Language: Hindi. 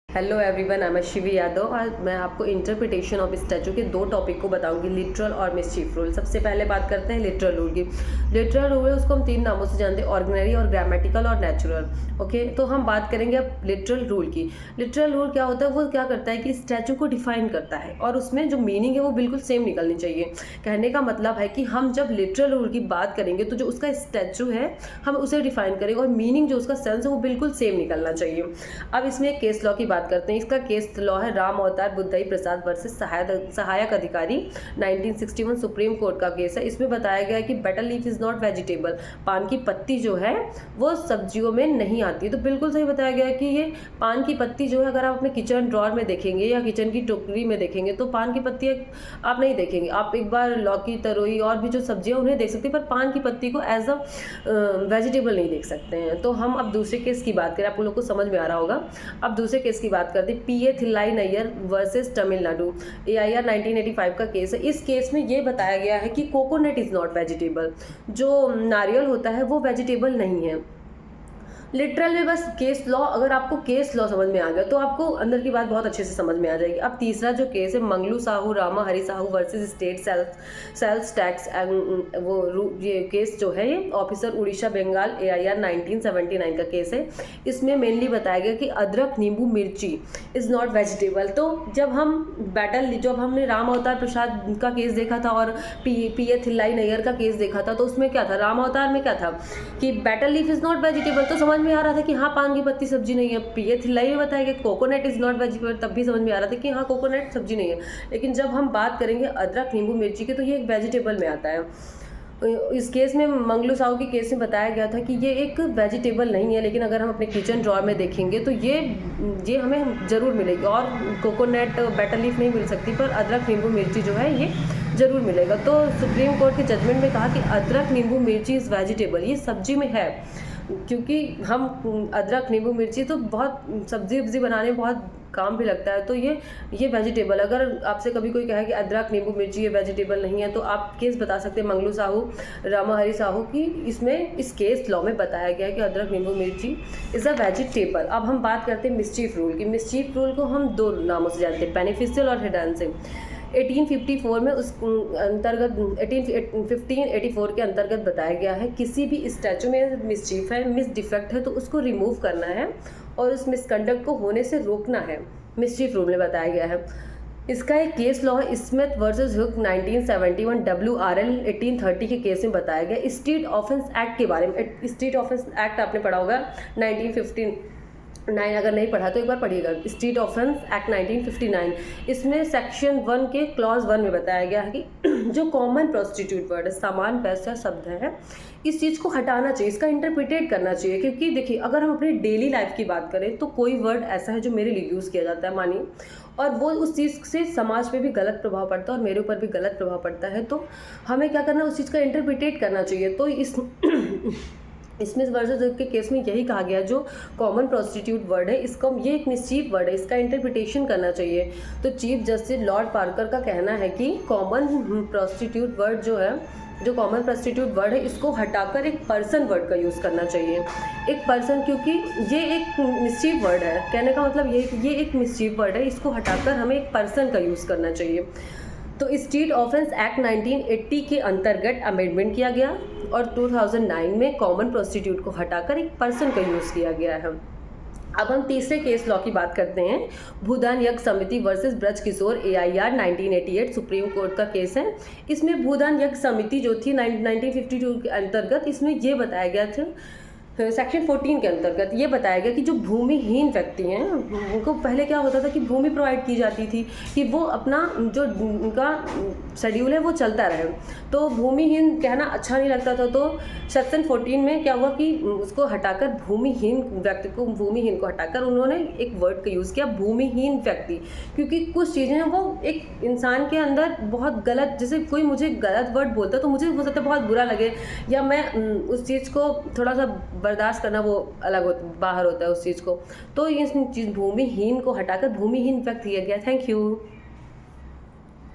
Hello everyone, I am Shivi Yadav और मैं आपको इंटरप्रिटेशन ऑफ स्टैचू के दो टॉपिक को बताऊंगी, लिटरल और मिसचीफ रूल। सबसे पहले बात करते हैं लिटरल रूल की। लिटरल रूल है उसको हम तीन नामों से जानते हैं, ऑर्डिनरी और ग्रामेटिकल और नेचुरल। ओके, तो हम बात करेंगे अब लिटरल रूल की। लिटरल रूल क्या होता है, वो क्या करता है कि स्टैचू को डिफाइन करता है और उसमें जो मीनिंग है वो बिल्कुल सेम निकलनी चाहिए। कहने का मतलब है कि हम जब लिटरल रूल की बात करेंगे तो जो उसका स्टैचू है हम उसे डिफाइन करेंगे और मीनिंग जो उसका सेंस है वो बिल्कुल सेम निकलना चाहिए। अब इसमें एक केस लॉ की बात करते हैं। इसका केस लॉ है राम अवतार बुद्धई प्रसाद वर्सेस सहायक अधिकारी 1961 सुप्रीम कोर्ट का केस है। इसमें बताया गया है कि better leaf is not vegetable, पान की पत्ती जो है वो सब्जियों में नहीं आती। तो बिल्कुल सही बताया गया है कि ये पान की पत्ती जो है अगर आप अपने किचन ड्रॉर में देखेंगे या किचन की टोकरी में देखेंगे तो पान की पत्ती आप नहीं देखेंगे। आप एक बार लौकी, तरोई और भी जो सब्जियां उन्हें देख सकते हैं, पर पान की पत्ती को एज अ वेजिटेबल नहीं देख सकते हैं। तो हम अब दूसरे केस की बात करें, आप लोग को समझ में आ रहा होगा। अब दूसरे केस की बात करते हैं, पीए थिल्लाई नैयर वर्सेस तमिलनाडु, एआईआर 1985 का केस है। इस केस में ये बताया गया है कि कोकोनट इज नॉट वेजिटेबल, जो नारियल होता है वो वेजिटेबल नहीं है। लिटरल में बस केस लॉ, अगर आपको केस लॉ समझ में आ गया तो आपको अंदर की बात बहुत अच्छे से समझ में आ जाएगी। अब तीसरा जो केस है, Manglu Sahu Rama Hari Sahu versus state sales tax ये केस जो है ये ऑफिसर उड़ीसा बंगाल एआईआर 1979 का केस है। इसमें मेनली बताया गया कि अदरक नींबू मिर्ची इज़ नॉट वेजिटेबल। तो जब हमने राम अवतार प्रसाद का केस देखा था और पीए थिल्लाई नैयर का केस देखा था, तो उसमें क्या था, राम अवतार में क्या था कि better leaf is not vegetable, तो समझ में आ रहा था कि हाँ पान की पत्ती सब्जी नहीं है। पीए थिल्लाई में बताया कि कोकोनट इज नॉट वेजिटेबल, तब भी समझ में आ रहा था कि हाँ कोकोनट सब्जी नहीं है। लेकिन जब हम बात करेंगे अदरक नींबू मिर्ची की तो ये एक वेजिटेबल में आता है। इस केस में मंगलू साहू के केस में बताया गया था कि ये एक वेजिटेबल नहीं है, लेकिन अगर हम अपने किचन ड्रॉर में देखेंगे तो ये हमें ज़रूर मिलेगी। और कोकोनट बेटर लीफ नहीं मिल सकती, पर अदरक नींबू मिर्ची जो है ये ज़रूर मिलेगा। तो सुप्रीम कोर्ट के जजमेंट में कहा कि अदरक नींबू मिर्ची इज़ वेजिटेबल, ये सब्जी में है। क्योंकि हम अदरक नींबू मिर्ची तो बहुत सब्जी वब्जी बनाने में बहुत काम भी लगता है, तो ये वेजिटेबल। अगर आपसे कभी कोई कहे कि अदरक नींबू मिर्ची ये वेजिटेबल नहीं है, तो आप केस बता सकते हैं मंगलू साहू रामा हरि साहू की। इसमें इस केस लॉ में बताया गया है कि अदरक नींबू मिर्ची इज़ अ वेजिटेबल। अब हम बात करते हैं मिसचीफ रूल की। मिसचीफ रूल को हम दो नामों से जानते हैं, बेनिफिशियल और हिडेंसिव। 1854 में उस अंतर्गत 1584 के अंतर्गत बताया गया है किसी भी स्टैचू में मिसचीफ है, मिस डिफेक्ट है, तो उसको रिमूव करना है और उस मिसकंडक्ट को होने से रोकना है। मिसचीफ रूल में बताया गया है। इसका एक केस लॉ है स्मिथ वर्सेस हुक 1971, WRL 1830 के केस में बताया गया स्ट्रीट ऑफेंस एक्ट के बारे में। स्ट्रीट ऑफेंस एक्ट आपने पढ़ा होगा 1959, अगर नहीं पढ़ा तो एक बार पढ़िएगा। स्ट्रीट ऑफेंस एक्ट 1959, इसमें सेक्शन 1 के क्लॉज 1 में बताया गया है कि जो कॉमन प्रोस्टिट्यूट वर्ड है, सामान्य पैसा शब्द है, इस चीज़ को हटाना चाहिए, इसका इंटरप्रिटेट करना चाहिए। क्योंकि देखिए, अगर हम अपनी डेली लाइफ की बात करें तो कोई वर्ड ऐसा है जो मेरे लिए यूज़ किया जाता है, मानिए, और वो उस चीज़ से समाज पे भी गलत प्रभाव पड़ता है और मेरे ऊपर भी गलत प्रभाव पड़ता है, तो हमें क्या करना है, उस चीज़ का इंटरप्रिटेट करना चाहिए। तो स्मिथ वर्सेस हुक के केस में यही कहा गया, जो कॉमन प्रोस्टिट्यूट वर्ड है इसका, ये एक मिसचीफ वर्ड है, इसका इंटरप्रिटेशन करना चाहिए। तो चीफ जस्टिस लॉर्ड पार्कर का कहना है कि कॉमन प्रोस्टिट्यूट वर्ड जो कॉमन प्रोस्टिट्यूट वर्ड है इसको हटाकर एक पर्सन वर्ड का यूज़ करना चाहिए। एक पर्सन, क्योंकि ये एक मिसचीफ वर्ड है, कहने का मतलब ये एक मिसचीफ वर्ड है, इसको हटाकर हमें एक पर्सन का यूज़ करना चाहिए। तो स्ट्रीट ऑफेंस एक्ट 1980 के अंतर्गत अमेंडमेंट किया गया और 2009 में कॉमन प्रोस्टिट्यूट को हटाकर एक पर्सन का यूज़ किया गया है। अब हम तीसरे केस लॉ की बात करते हैं, भूदान यज्ञ समिति वर्सेस ब्रज किशोर एआईआर 1988 सुप्रीम कोर्ट का केस है। इसमें भूदान यज्ञ समिति जो थी 1952 के अंतर्गत, इसमें ये बताया गया था सेक्शन 14 के अंतर्गत ये बताया गया कि जो भूमिहीन व्यक्ति हैं उनको पहले क्या होता था कि भूमि प्रोवाइड की जाती थी कि वो अपना जो उनका शेड्यूल है वो चलता रहे, तो भूमिहीन कहना अच्छा नहीं लगता था। तो सेक्शन 14 में क्या हुआ कि उसको हटाकर भूमिहीन को हटाकर उन्होंने एक वर्ड का यूज़ किया, भूमिहीन व्यक्ति। क्योंकि कुछ चीज़ें हैं वो एक इंसान के अंदर बहुत गलत, जैसे कोई मुझे गलत वर्ड बोलता तो मुझे हो सकता है बहुत बुरा लगे, या मैं उस चीज़ को थोड़ा सा बर्दाश्त करना वो अलग बाहर होता है उस चीज़ को। तो इस चीज़ भूमिहीन को हटाकर भूमिहीन व्यक्ति किया गया। Thank you.